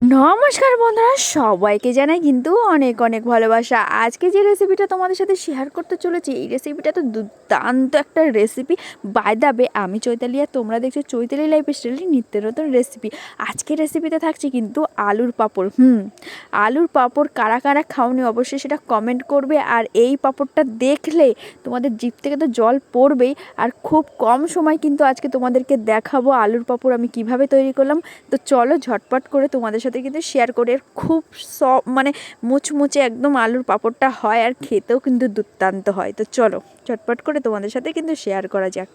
নমস্কার বন্ধুরা, সবাইকে জানাই কিন্তু অনেক অনেক ভালোবাসা। আজকে যে রেসিপিটা তোমাদের সাথে শেয়ার করতে চলেছি, এই রেসিপিটা তো দুর্দান্ত একটা রেসিপি। বাই দ্য ওয়ে, আমি চৈতালি আর তোমরা দেখছো চৈতালি লাইফস্টাইল নিত্য নতুন রেসিপি। আজকের রেসিপিতে থাকছে কিন্তু আলুর পাঁপড়। আলুর পাঁপড় কারা কারা খাওনি অবশ্যই সেটা কমেন্ট করবে। আর এই পাঁপড়টা দেখলে তোমাদের জিভ থেকে তো জল পড়বেই। আর খুব কম সময় কিন্তু আজকে তোমাদেরকে দেখাবো আলুর পাঁপড় আমি কিভাবে তৈরি করলাম। তো চলো ঝটপট করে তোমাদের সাথে কিন্তু শেয়ার করে। খুব মানে মুচমুচে একদম আলুর পাঁপড়টা হয়, আর খেতেও কিন্তু দুর্দান্ত হয়। তো চলো ঝটপট করে তোমাদের সাথে কিন্তু শেয়ার করা যাক।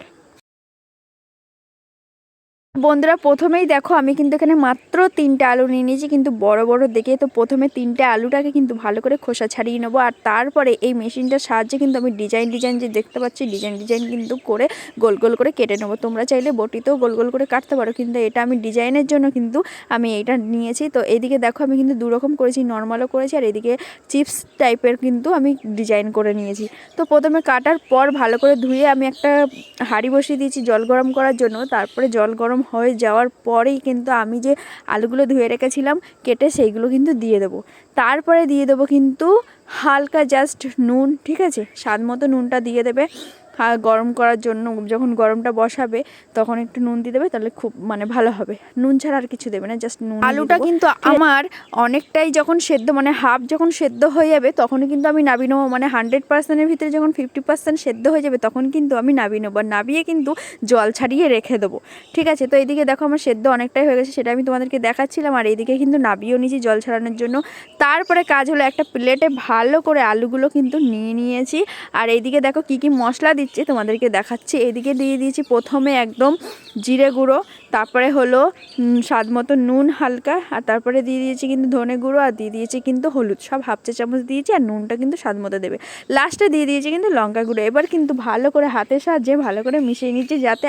বন্ধুরা, প্রথমেই দেখো আমি কিন্তু এখানে মাত্র 3টে আলু নিয়ে নিয়েছি, কিন্তু বড় বড় দেখে। তো প্রথমে 3টে আলুটাকে কিন্তু ভালো করে খোসা ছাড়িয়ে নেবো, আর তারপরে এই মেশিনটার সাহায্যে কিন্তু আমি ডিজাইন যে দেখতে পাচ্ছি ডিজাইন কিন্তু করে গোল গোল করে কেটে নেবো। তোমরা চাইলে বটিতেও গোল গোল করে কাটতে পারো, কিন্তু এটা আমি ডিজাইনের জন্য কিন্তু আমি এইটা নিয়েছি। তো এইদিকে দেখো আমি কিন্তু দুরকম করেছি, নর্মালও করেছি, আর এদিকে চিপস টাইপের কিন্তু আমি ডিজাইন করে নিয়েছি। তো প্রথমে কাটার পর ভালো করে ধুয়ে আমি একটা হাঁড়ি বসিয়ে দিয়েছি জল গরম করার জন্য। তারপরে জল গরম হয়ে যাওয়ার পরেই কিন্তু আমি যে আলুগুলো ধুয়ে রেখেছিলাম কেটে, সেইগুলো কিন্তু দিয়ে দেবো। তারপরে দিয়ে দেবো কিন্তু হালকা জাস্ট নুন, ঠিক আছে, স্বাদ মতো নুনটা দিয়ে দেবে। গরম করার জন্য যখন গরমটা বসাবে তখন একটু নুন দিয়ে দেবে, তাহলে খুব মানে ভালো হবে। নুন ছাড়া আর কিছু দেবে না, জাস্ট নুন। আলুটা কিন্তু আমার অনেকটাই যখন সেদ্ধ মানে হাফ যখন সেদ্ধ হয়ে যাবে তখনই কিন্তু আমি নাবিয়ে নেবো। মানে 100%-এর ভিতরে যখন 50% সেদ্ধ হয়ে যাবে তখন কিন্তু আমি নাবিয়ে নেবো। নাবিয়ে কিন্তু জল ছাড়িয়ে রেখে দেবো, ঠিক আছে। তো এইদিকে দেখো আমার সেদ্ধ অনেকটাই হয়ে গেছে, সেটা আমি তোমাদেরকে দেখাচ্ছিলাম। আর এইদিকে কিন্তু নাবিয়েও নিয়েছি জল ছাড়ানোর জন্য। তারপরে কাজ হলো একটা প্লেটে ভালো করে আলুগুলো কিন্তু নিয়ে নিয়েছি। আর এইদিকে দেখো কি কি মশলা দিচ্ছি তোমাদেরকে দেখাচ্ছি। এইদিকে দিয়ে দিয়েছি প্রথমে একদম জিরে গুঁড়ো, তারপরে হলো স্বাদ মতো নুন হালকা, আর তারপরে দিয়ে দিয়েছি কিন্তু ধনে গুঁড়ো, আর দিয়ে দিয়েছি কিন্তু হলুদ, সব হাফ চা চামচ দিয়েছি। আর নুনটা কিন্তু স্বাদ মতো দেবে। লাস্টে দিয়ে দিয়েছি কিন্তু লঙ্কা গুঁড়ো। এবার কিন্তু ভালো করে হাতের সাহায্যে ভালো করে মিশিয়ে নিচ্ছি, যাতে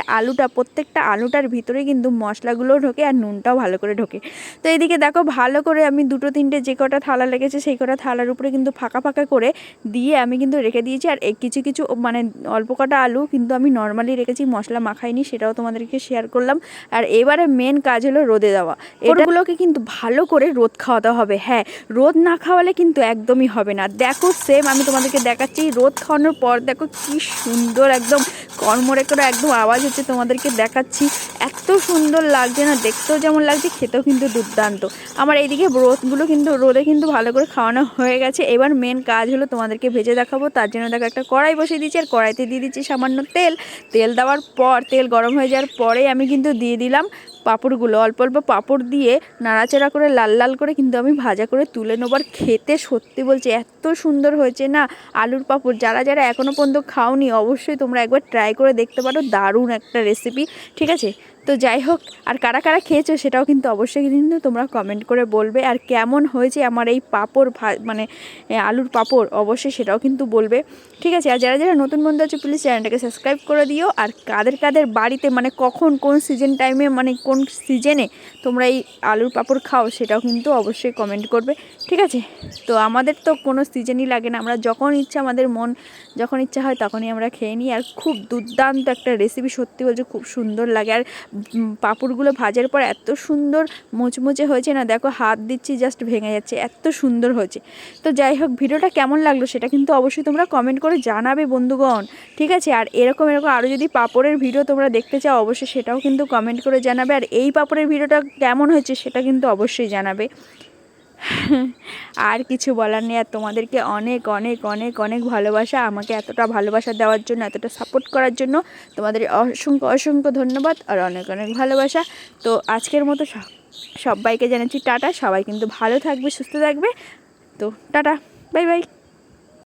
প্রত্যেকটা আলুটার ভিতরে কিন্তু মশলাগুলোও ঢোকে আর নুনটাও ভালো করে ঢোকে। তো এইদিকে দেখো ভালো করে আমি 2-3টে যে কটা থালা লেগেছে সেই কটা থালার উপরে কিন্তু ফাঁকা ফাঁকা করে দিয়ে আমি কিন্তু রেখে দিয়েছি। আর কিছু কিছু মানে অল্প কটা আলু কিন্তু আমি নর্মালি রেখেছি, মশলা মাখাইনি, সেটাও তোমাদেরকে শেয়ার করলাম। আর এবারে মেন কাজ হলো রোদে দেওয়া। এগুলোকে কিন্তু ভালো করে রোদ খাওয়াতে হবে। হ্যাঁ, রোদ না খাওয়ালে কিন্তু একদমই হবে না। দেখো সেম আমি তোমাদেরকে দেখাচ্ছি। রোদ খাওয়ানোর পর দেখো কি সুন্দর একদম কড়মড়ে করে একদম আওয়াজ হচ্ছে, তোমাদেরকে দেখাচ্ছি। এত সুন্দর লাগছে না, দেখতেও যেমন লাগছে খেতেও কিন্তু দুর্দান্ত। আমার এইদিকে রোদে কিন্তু ভালো করে খাওয়ানো হয়ে গেছে। এবার মেন কাজ হলো তোমাদেরকে ভেজে দেখাবো। তার জন্য দেখো একটা কড়াই বসিয়ে দিচ্ছি, আর কড়াইতে দিয়ে দিচ্ছি সামান্য তেল। তেল দেওয়ার পর তেল গরম হয়ে যাওয়ার পরে আমি কিন্তু দিয়ে দিলাম পাঁপড়গুলো। অল্প অল্প পাঁপড় দিয়ে নাড়াচাড়া করে লাল লাল করে কিন্তু আমি ভাজা করে তুলে নেবো। আর খেতে সত্যি বলছি এত সুন্দর হয়েছে না আলুর পাঁপড়। যারা যারা এখনও পর্যন্ত খাওনি অবশ্যই তোমরা একবার ট্রাই করে দেখতে পারো, দারুণ একটা রেসিপি, ঠিক আছে। তো যাই হোক, আর কারা কারা খেয়েছো সেটাও কিন্তু অবশ্যই কিন্তু তোমরা কমেন্ট করে বলবে। আর কেমন হয়েছে আমার এই পাঁপড় মানে আলুর পাঁপড় অবশ্যই সেটাও কিন্তু বলবে, ঠিক আছে। আর যারা যারা নতুন বন্ধু আছে প্লিজ চ্যানেলটাকে সাবস্ক্রাইব করে দিও। আর কাদের কাদের বাড়িতে মানে কখন কোন সিজন টাইমে মানে কোন সিজনে তোমরা এই আলুর পাঁপড় খাও সেটাও কিন্তু অবশ্যই কমেন্ট করবে, ঠিক আছে। তো আমাদের তো কোনো সিজনই লাগে না, আমরা যখন ইচ্ছা আমাদের মন যখন ইচ্ছা হয় তখনই আমরা খেয়ে নিই। আর খুব দুর্দান্ত একটা রেসিপি, সত্যি বলছে খুব সুন্দর লাগে। আর পাঁপড়গুলো ভাজার পর এত সুন্দর মুচমুচে হয়েছে না, দেখো হাত দিচ্ছি জাস্ট ভেঙে যাচ্ছে, এত সুন্দর হয়েছে। তো যাই হোক, ভিডিওটা কেমন লাগলো সেটা কিন্তু অবশ্যই তোমরা কমেন্ট করে জানাবে বন্ধুগণ, ঠিক আছে। আর এরকম আরও যদি পাঁপড়ের ভিডিও তোমরা দেখতে চাও অবশ্যই সেটাও কিন্তু কমেন্ট করে জানাবে। আর এই পাঁপড়ের ভিডিওটা কেমন হয়েছে সেটা কিন্তু অবশ্যই জানাবে। আর কিছু বলার নেই। আর তোমাদেরকে অনেক অনেক অনেক অনেক ভালোবাসা, আমাকে এতটা ভালোবাসা দেওয়ার জন্য, এতটা সাপোর্ট করার জন্য তোমাদের অসংখ্য অসংখ্য ধন্যবাদ আর অনেক অনেক ভালোবাসা। তো আজকের মতো সবাইকে জানাচ্ছি টাটা। সবাই কিন্তু ভালো থাকবে, সুস্থ থাকবে। তো টাটা, বাই বাই।